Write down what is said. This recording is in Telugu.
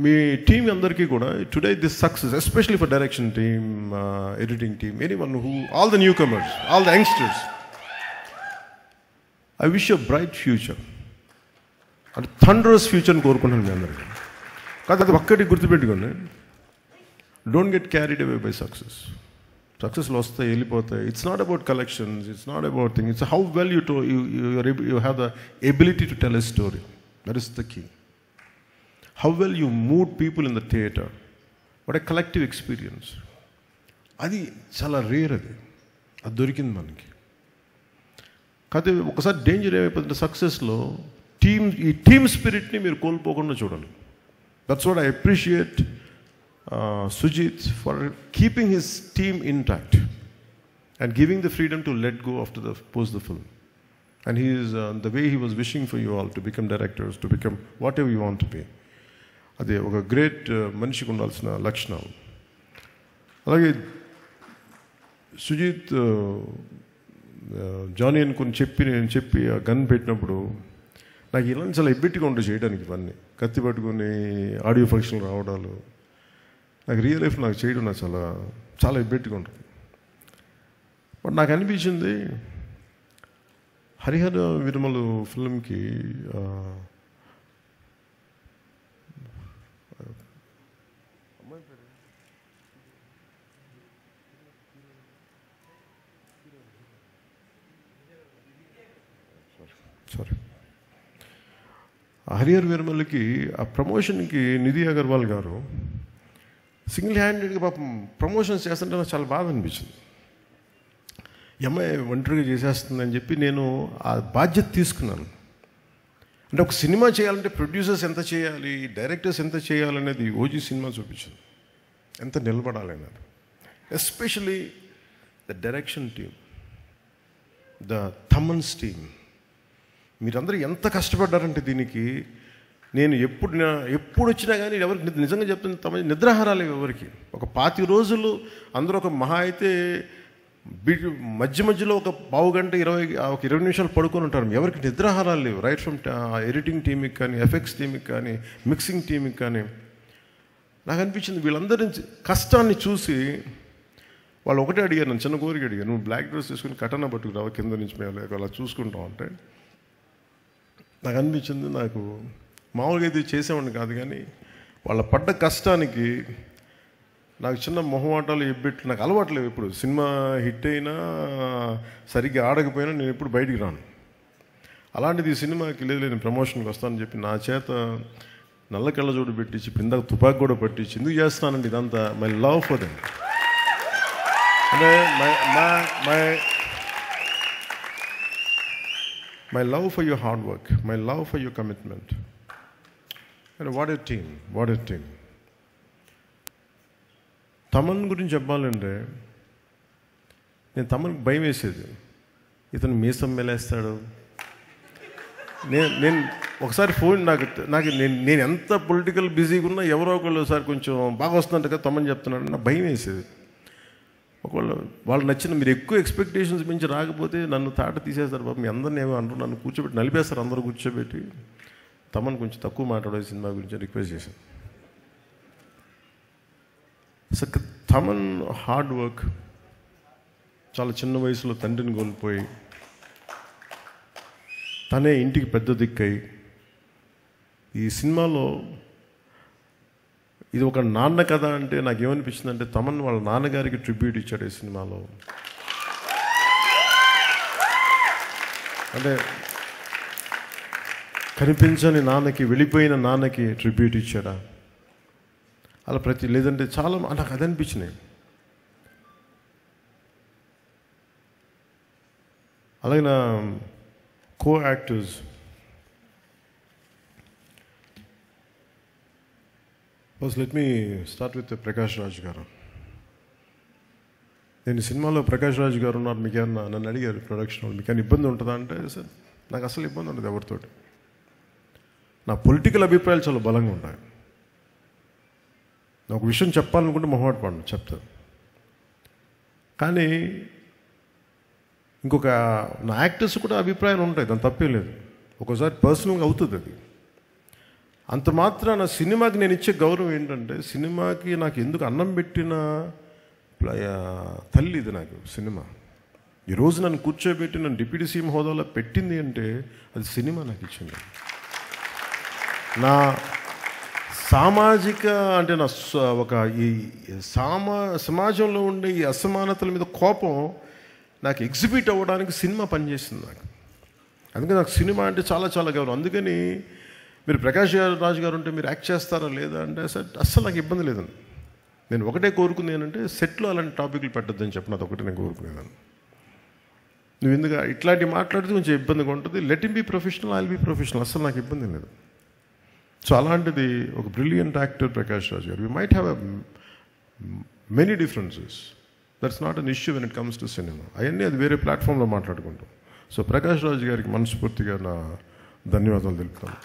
మీ టీం అందరికీ కూడా today this success especially for direction team, editing team, anyone who, all the new comers, all the youngsters, I wish a bright future, అంటే థండరస్ ఫ్యూచర్ని కోరుకుంటున్నాను మీ అందరికీ. కాదు అది ఒక్కటి గుర్తుపెట్టుకోండి, don't get carried away by success. సక్సెస్లు వస్తాయి వెళ్ళిపోతాయి. It's not about collections, it's not about thing, it's how well you have the ability to tell a story. That is the key. How well you mood people in the theatre, what a collective experience. అది చాలా రేర్, అది దొరికింది మనకి. కాకపోతే ఒకసారి డేంజర్ ఏమైపోతుంది సక్సెస్లో, ఈ టీమ్ స్పిరిట్ని మీరు కోల్పోకుండా చూడాలి. That's what I appreciate Sujit for keeping his team intact and giving the freedom to let go after post the film. And he is the way he was wishing for you all to become directors, to become whatever you want to be. అదే ఒక గ్రేట్ మనిషికి ఉండాల్సిన లక్షణం. అలాగే సుజిత్ జానీ అని కొన్ని చెప్పి ఆ గన్ పెట్టినప్పుడు నాకు ఇలాంటి చాలా ఎబ్బెట్టిగా ఉంటుంది చేయడానికి. ఇవన్నీ కత్తి పట్టుకొని ఆడియో ఫంక్షన్ రావడాలు నాకు రియల్ లైఫ్ నాకు చేయడం నాకు చాలా చాలా ఇబ్బెట్టిగా ఉంటుంది. బట్ నాకు అనిపించింది హరిహర విరమలు ఫిల్మ్కి హరిహర విరమలకి ఆ ప్రమోషన్కి నిధి అగర్వాల్ గారు సింగిల్ హ్యాండెడ్గా పాపం ప్రమోషన్స్ చేస్తుంటే నాకు చాలా బాధ అనిపించింది. అమ్మాయి ఒంటరిగా చేసేస్తుందని చెప్పి నేను ఆ బాధ్యత తీసుకున్నాను. అంటే ఒక సినిమా చేయాలంటే ప్రొడ్యూసర్స్ ఎంత చేయాలి, డైరెక్టర్స్ ఎంత చేయాలనేది ఓజీ సినిమా చూపించింది, ఎంత నిలబడాలనేది. Especially the direction team, the Thaman's team, మీరందరూ ఎంత కష్టపడ్డారంటే దీనికి. నేను ఎప్పుడు వచ్చినా కానీ ఎవరికి నిజంగా చెప్తుంది, తమ నిద్రాహారాలు ఎవరికి. ఒక 25 రోజులు అందరూ ఒక మహా అయితే మధ్యలో ఒక పావు గంట 20 నిమిషాలు పడుకొని ఉంటారు. ఎవరికి నిద్రాహారాలు లేవు. రైట్ ఫ్రమ్ ఎడిటింగ్ టీమ్కి కానీ, ఎఫెక్ట్స్ టీమ్కి కానీ, మిక్సింగ్ టీమ్కి కానీ. నాకు అనిపించింది వీళ్ళందరి కష్టాన్ని చూసి వాళ్ళు ఒకటే అడిగారు, నన్ను చిన్న కోరిక అడిగారు, నువ్వు బ్లాక్ డ్రెస్ తీసుకుని కటన పట్టుకురావు కింద నుంచి మేము అలా చూసుకుంటాం అంటే. నాకు అనిపించింది, నాకు మామూలుగా ఇది చేసేవాడిని కాదు కానీ వాళ్ళ పడ్డ కష్టానికి నాకు చిన్న మొహమాటాలు ఎబ్బెట్లు నాకు అలవాట్లేవు. ఇప్పుడు సినిమా హిట్ అయినా సరిగ్గా ఆడకపోయినా నేను ఎప్పుడు బయటికి రాను. అలాంటిది ఈ సినిమాకి లేదు నేను ప్రమోషన్కి వస్తానని చెప్పి నా చేత నల్ల కళ్ళజోడు పెట్టించి పిందాక తుపాకి కూడా పట్టించి ఎందుకు చేస్తానండి ఇదంతా. మై లవ్ ఫర్ దెమ్, అంటే my love for your hard work, my love for your commitment. And what a team, what a team. Thaman గురించి చెప్పాలంటే నేను తమన్కి భయం వేసేది, ఇతను మీసం మేలేస్తాడు. నేను ఒకసారి ఫోన్ నాకు నేను ఎంత పొలిటికల్ బిజీగా ఉన్నా ఎవరో ఒకళ్ళు ఒకసారి కొంచెం బాగా వస్తుందంట కదా తమన్ చెప్తున్నాడు, నాకు భయం వేసేది. ఒకవేళ వాళ్ళు నచ్చిన మీరు ఎక్కువ ఎక్స్పెక్టేషన్స్ మించి రాకపోతే నన్ను తాట తీసేస్తారు బాబు, మీ అందరిని ఏమో అంటారు, నన్ను కూర్చోబెట్టి నలిపేస్తారు అందరూ కూర్చోబెట్టి. తమన్ కొంచెం తక్కువ మాట్లాడే సినిమా గురించి రిక్వెస్ట్ చేశాను. సో తమన్ హార్డ్ వర్క్, చాలా చిన్న వయసులో తండ్రిని కోల్పోయి తనే ఇంటికి పెద్ద దిక్కై ఈ సినిమాలో ఇది ఒక నాన్న కథ అంటే నాకేమనిపించింది అంటే తమన్ వాళ్ళ నాన్నగారికి ట్రిబ్యూట్ ఇచ్చాడు ఈ సినిమాలో. అంటే కనిపించని నాన్నకి, వెళ్ళిపోయిన నాన్నకి ట్రిబ్యూట్ ఇచ్చాడా అలా లేదంటే చాలా నాకు అది అనిపించినాయి. అలాగే నా co actors first let me start with Prakash Raj గారు. నేను సినిమాలో ప్రకాష్ రాజ్ గారు ఉన్నారు, మీకు ఏమన్నా నన్ను అడిగారు ప్రొడక్షన్ వాళ్ళు మీకు ఏమైనా ఇబ్బంది ఉంటుందా అంటే సార్ నాకు అసలు ఇబ్బంది ఉండదు ఎవరితోటి. నా పొలిటికల్ అభిప్రాయాలు చాలా బలంగా ఉంటాయి. నాకు ఒక విషయం చెప్పాలనుకుంటే మొహమాట పడను, చెప్తాను. కానీ ఇంకొక నా యాక్టర్స్ కూడా అభిప్రాయాలు ఉంటాయి, దాని తప్పే లేదు. ఒక్కోసారి పర్సనల్గా అవుతుంది అది. అంత మాత్రాన సినిమాకి నేను ఇచ్చే గౌరవం ఏంటంటే, సినిమాకి నాకు ఎందుకు అన్నం పెట్టిన తల్లి ఇది నాకు సినిమా. ఈరోజు నన్ను కూర్చోబెట్టి నన్ను డిప్యూటీ సీఎం హోదాలో పెట్టింది అంటే అది సినిమా నాకు ఇచ్చింది. నా సామాజిక అంటే నా ఒక ఈ సమాజంలో ఉండే ఈ అసమానతల మీద కోపం నాకు ఎగ్జిబిట్ అవ్వడానికి సినిమా పనిచేసింది నాకు. అందుకని నాకు సినిమా అంటే చాలా చాలా గౌరవం. అందుకని మీరు ప్రకాష్ రాజు గారు ఉంటే మీరు యాక్ట్ చేస్తారా లేదా అంటే అస్సలు నాకు ఇబ్బంది లేదండి. నేను ఒకటే కోరుకుంది ఏంటంటే సెట్లో అలాంటి టాపిక్లు పెట్టద్దని చెప్పిన అది ఒకటే నేను కోరుకునేదాన్ని. నువ్వు ఎందుకు ఇట్లాంటివి మాట్లాడితే కొంచెం ఇబ్బందిగా ఉంటుంది. Let him be professional, I will be professional. అస్సలు నాకు ఇబ్బంది లేదు. సో అలాంటిది ఒక బ్రిలియంట్ యాక్టర్ ప్రకాష్ రాజు గారు. We might have many differences, that's not an issue when it comes to cinema. అవన్నీ అది వేరే ప్లాట్ఫామ్లో మాట్లాడుకుంటాం. సో ప్రకాష్ రాజు గారికి మనస్ఫూర్తిగా నా ధన్యవాదాలు తెలుపుతాను.